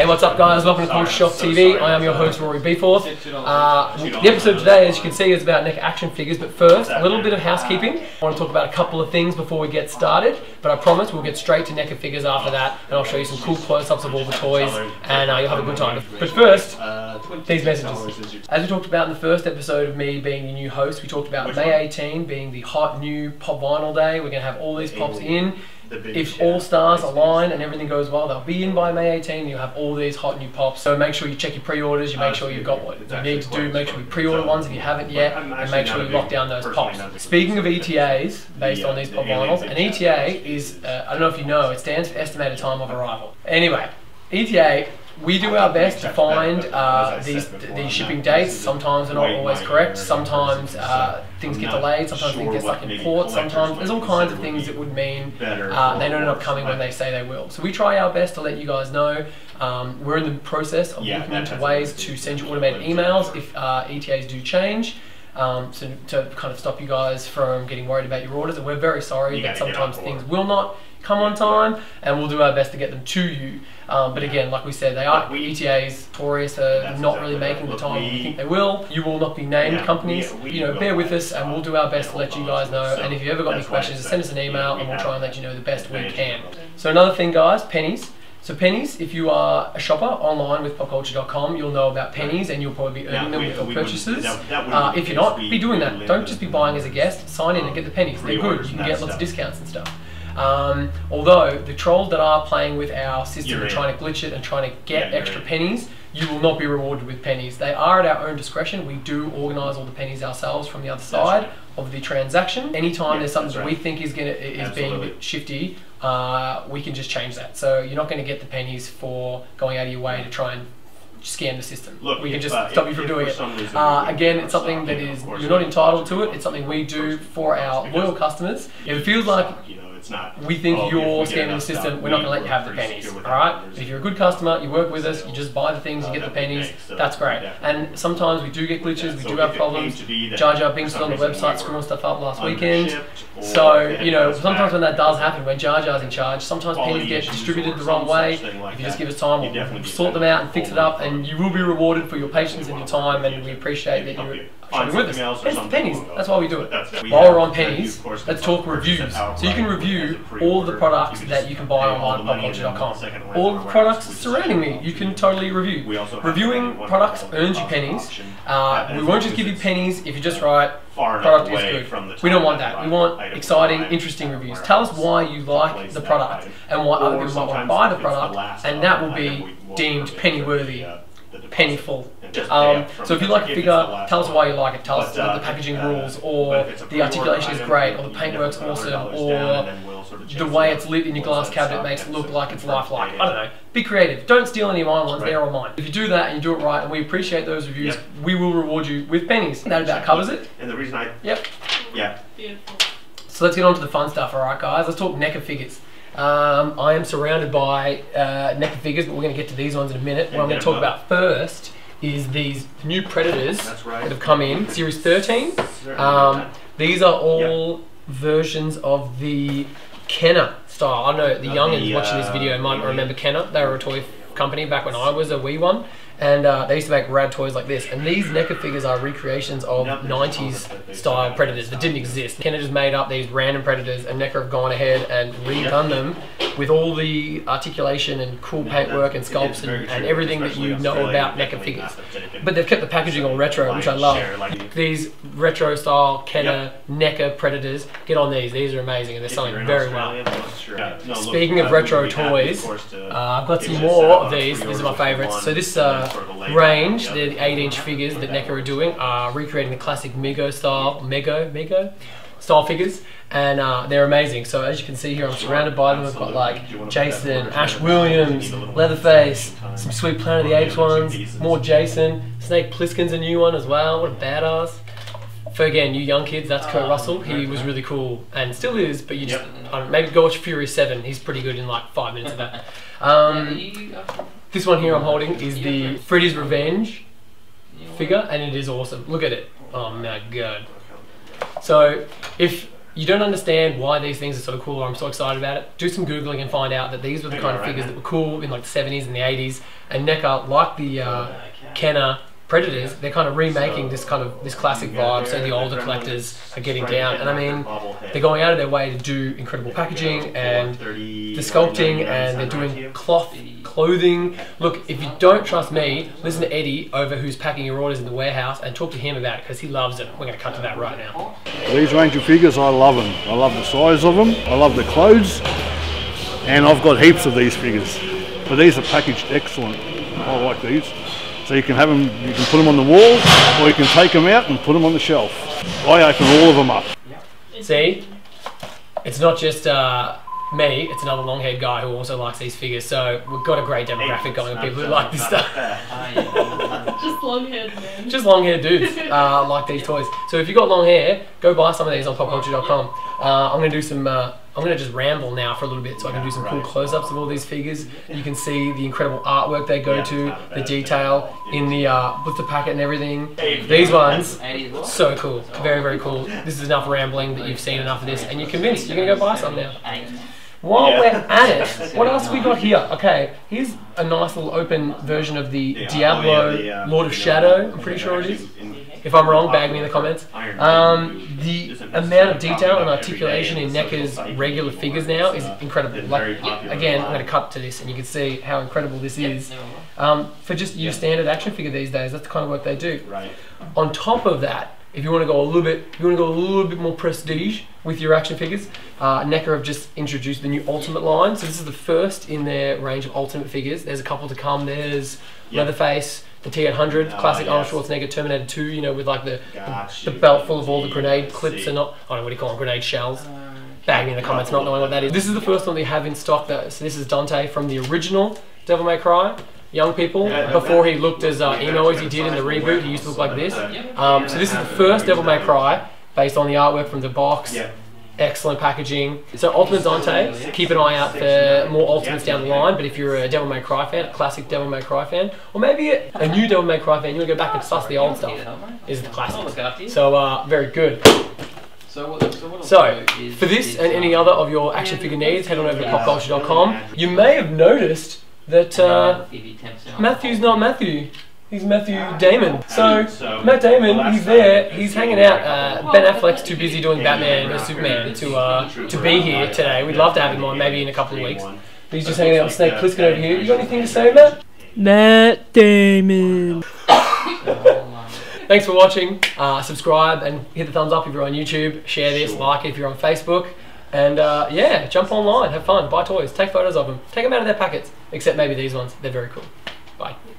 Hey, what's up guys? Welcome to Cultcha TV. I am your host Rory Beforth. The episode today, as you can see, is about NECA action figures, but first, a little bit of housekeeping. I want to talk about a couple of things before we get started, but I promise we'll get straight to NECA figures after that, and I'll show you some cool close-ups of all the toys, and you'll have a good time. But first, these messages. As we talked about in the first episode of me being the new host, we talked about May 18 being the hot new pop vinyl day. We're going to have all these pops in. If all stars align and everything goes well, they'll be in by May 18. You'll have all these hot new pops. So make sure you check your pre-orders. You make sure you've got what you need to do. Make sure you pre-order ones if you haven't yet, and make sure you lock down those pops. Speaking of ETAs, based on these pop vinyls, an ETA is I don't know if you know, it stands for estimated time of arrival. Anyway, ETA. We do our best to find these shipping dates. Sometimes they're not always correct. Sometimes things get delayed. Sometimes things get stuck in port. Sometimes there's all kinds of things that would mean they don't end up coming when they say they will. So we try our best to let you guys know. We're in the process of looking into ways to send you automated emails if ETAs do change. To kind of stop you guys from getting worried about your orders. And we're very sorry that sometimes things will not come on time, and we'll do our best to get them to you. But again, like we said, they are ETAs, notorious for not really making the time we think they will. You will not be named companies. You know, bear with us, and we'll do our best to let you guys know. And if you ever got any questions, just send us an email, and we'll try and let you know the best we can. So another thing, guys, pennies. So pennies, if you are a shopper online with popcultcha.com, you'll know about pennies, and you'll probably be earning them with your purchases. If you're not, be doing that. Don't just be buying as a guest. Sign in and get the pennies. They're good. You can get lots of discounts and stuff. Although the trolls that are playing with our system and trying to glitch it and trying to get extra pennies, you will not be rewarded with pennies. They are at our own discretion. We do organise all the pennies ourselves from the other side of the transaction. Anytime there's something that we think is being a bit shifty, we can just change that. So you're not going to get the pennies for going out of your way to try and scam the system. We can just stop you from doing it. Again, it's something that is, you're not entitled to it. It's something we do for our loyal customers. If it feels like we think you're scamming the system, we're not going to let you have the pennies, alright? If you're a good customer, you work with us, you just buy the things, you get the pennies, that's great. And sometimes we do get glitches, we do have problems. Jar Jar Binks was on the website screwing stuff up last weekend. So, you know, sometimes when that does happen, when Jar Jar's in charge, sometimes pennies get distributed the wrong way. If you just give us time, we'll sort them out and fix it up, and you will be rewarded for your patience and your time, and we appreciate that you're shopping with us. It's the pennies, that's why we do it. While we're on pennies, let's talk reviews. So you can review all of the products that you can buy online at popcultcha.com. All of the products surrounding me, you can totally review. Reviewing products earns you pennies. We won't just give you pennies if you just write, product is good. We don't want that. We want exciting, interesting reviews. Tell us why you like the product and why other people might want to buy the product, and that will be deemed penny-worthy. Pennyful. So if you like a figure, tell us why you like it. Tell us that the packaging rules, or the articulation is great, or the paintwork's awesome, or the way it's lit in your glass cabinet makes it look like it's lifelike. I don't know. Be creative. Don't steal any of my ones, they're all mine. If you do that and you do it right, and we appreciate those reviews, we will reward you with pennies. That about covers it. And the reason Beautiful. So let's get on to the fun stuff, alright guys? Let's talk NECA figures. I am surrounded by NECA figures, but we're going to get to these ones in a minute. What I'm going to talk about first is these new Predators that have come in, Series 13. These are all versions of the Kenner style. I know the youngins watching this video might not remember Kenner. They were a toy company back when I was a wee one. And they used to make rad toys like this. And these NECA figures are recreations of 90s style Predators that didn't exist. Kenner just made up these random Predators, and NECA have gone ahead and redone them with all the articulation and cool paintwork and sculpts and everything that you know about NECA figures. But they've kept the packaging all retro, which I love. These retro style Kenner NECA Predators, get on these. These are amazing, and they're selling very well. Speaking of retro toys, I've got some more of these. These are my favourites. So this range, they're the 8-inch figures that NECA are doing, are recreating the classic Mego style figures, and they're amazing. So as you can see here, I'm surrounded by them. I've got like Jason, Ash Williams, Leatherface, some sweet Planet of the Apes ones, more Jason, Snake Plissken's a new one as well. What a badass. For again, you young kids, that's Kurt Russell. He was really cool and still is, but you just maybe go watch Fury 7. He's pretty good in like 5 minutes of that. This one here I'm holding is the Freddy's Revenge figure, and it is awesome. Look at it. Oh my god. So if you don't understand why these things are so cool or I'm so excited about it, do some Googling and find out that these were the kind of figures that were cool in like the 70s and the 80s, and NECA, like the Kenner Predators, they're kind of remaking this classic vibe, so the older collectors are getting down. And I mean, they're going out of their way to do incredible packaging and the sculpting, and they're doing clothing. Look, if you don't trust me, listen to Eddie over who's packing your orders in the warehouse and talk to him about it, because he loves it. We're going to cut to that right now. These range of figures, I love them. I love the size of them, I love the clothes, and I've got heaps of these figures. But these are packaged excellent. I like these. So you can have them, you can put them on the wall, or you can take them out and put them on the shelf. I open all of them up. See, it's not just me, it's another long-haired guy who also likes these figures. So we've got a great demographic going of people who like this stuff. Just long-haired men. Just long-haired dudes like these toys. So if you've got long hair, go buy some of these on popcultcha.com. I'm going to do some, I'm going to just ramble now for a little bit so I can do some cool close-ups of all these figures. You can see the incredible artwork they go to, the detail in the blister packet and everything. These ones, so cool, very, very cool. This is enough rambling that you've seen enough of this and you're convinced you're going to go buy some now. While we're at it, what else have we got here? Okay, here's a nice little open version of the Diablo Lord of Shadow, I'm pretty sure it is. If I'm wrong, bag me in the comments. The amount of detail and articulation in NECA's regular figures now is incredible. Like, again, I'm going to cut to this and you can see how incredible this is. For just your standard action figure these days, that's the kind of work they do. On top of that, if you want to go a little bit more prestige with your action figures, NECA have just introduced the new Ultimate line. So this is the first in their range of Ultimate figures. There's a couple to come. There's Leatherface, the T-800, classic Arnold Schwarzenegger Terminator 2, you know, with like the belt full of all the grenade clips and not, I don't know what do you call them, grenade shells. Bag me in the comments not knowing what that is. This is the first one they have in stock though. So this is Dante from the original Devil May Cry. Young people, before he looked as emo as he did in the reboot, he used to look like this. So this is the first Devil May Cry, based on the artwork from the box. Excellent packaging. So Ultimate Dante, keep an eye out for more Ultimates down the line, but if you're a Devil May Cry fan, a classic Devil May Cry fan, or maybe a new Devil May Cry fan, you want to go back and suss the old stuff, is the classic. So very good. So for this and any other of your action figure needs, head on over to popcultcha.com. You may have noticed that Matthew's not Matthew, he's Matthew Damon. So Matt Damon, he's there, he's hanging out. Ben Affleck's too busy doing Batman or Superman to be here today. We'd love to have him on maybe in a couple of weeks. But he's just hanging out with Snake Plissken over here. You got anything to say, Matt? Matt Damon. Thanks for watching. Subscribe and hit the thumbs up if you're on YouTube. Share this, like it if you're on Facebook. And yeah, jump online, have fun, buy toys, take photos of them, take them out of their packets, except maybe these ones, they're very cool. Bye.